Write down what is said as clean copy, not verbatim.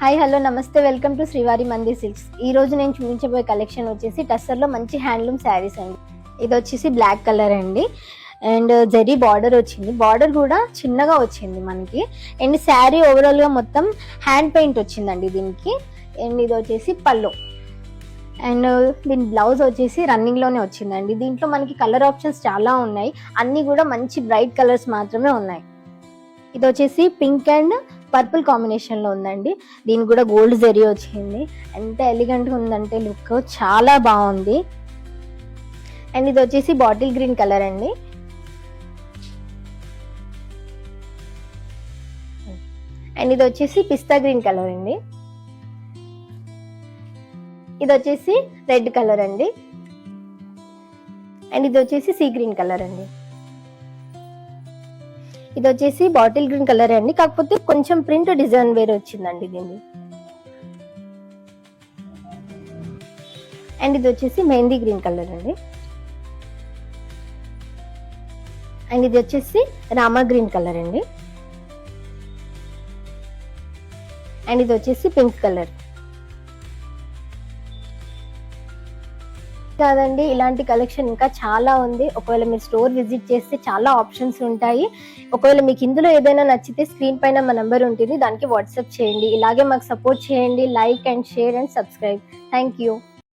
Hi hello నమస్తే, welcome to శ్రీవారి Mandir silks. ఈ రోజు నేను చూపించబోయే కలెక్షన్ వచ్చేసి టస్సర్లో మంచి హ్యాండ్లూమ్ శారీస్ అండి. ఇది వచ్చేసి బ్లాక్ కలర్ అండి అండ్ జరీ బార్డర్ వచ్చింది. బార్డర్ కూడా చిన్నగా వచ్చింది మనకి. అండ్ శారీ ఓవరాల్గా మొత్తం హ్యాండ్ పెయింట్ వచ్చిందండి దీనికి. అండ్ ఇది వచ్చేసి పళ్ళు అండ్ దీని బ్లౌజ్ వచ్చేసి రన్నింగ్లోనే వచ్చిందండి. దీంట్లో మనకి కలర్ ఆప్షన్స్ చాలా ఉన్నాయి, అన్నీ కూడా మంచి బ్రైట్ కలర్స్ మాత్రమే ఉన్నాయి. ఇది వచ్చేసి పింక్ అండ్ పర్పుల్ కాంబినేషన్ లో ఉందండి. దీనికి కూడా గోల్డ్ జరీ వచ్చింది. ఎంత ఎలిగెంట్ గా ఉందంటే లుక్ చాలా బాగుంది. అండ్ ఇది వచ్చేసి బాటిల్ గ్రీన్ కలర్ అండి. అండ్ ఇది వచ్చేసి పిస్తా గ్రీన్ కలర్ అండి. ఇది వచ్చేసి రెడ్ కలర్ అండి. అండ్ ఇది వచ్చేసి సీ గ్రీన్ కలర్ అండి. ఇది వచ్చేసి బాటిల్ గ్రీన్ కలర్ అండి, కాకపోతే కొంచెం ప్రింట్ డిజైన్ వేరే వచ్చిందండి దీన్ని. అండ్ ఇది వచ్చేసి మెహందీ గ్రీన్ కలర్ అండి. అండ్ ఇది వచ్చేసి రామా గ్రీన్ కలర్ అండి. అండ్ ఇది వచ్చేసి పింక్ కలర్. కాదండి, ఇలాంటి కలెక్షన్ ఇంకా చాలా ఉంది. ఒకవేళ మీరు స్టోర్ విజిట్ చేస్తే చాలా ఆప్షన్స్ ఉంటాయి. ఒకవేళ మీకు ఇందులో ఏదైనా నచ్చితే స్క్రీన్ పైన మా నెంబర్ ఉంటుంది, దానికి వాట్సాప్ చేయండి. ఇలాగే మాకు సపోర్ట్ చేయండి. Like and share and subscribe. Thank you.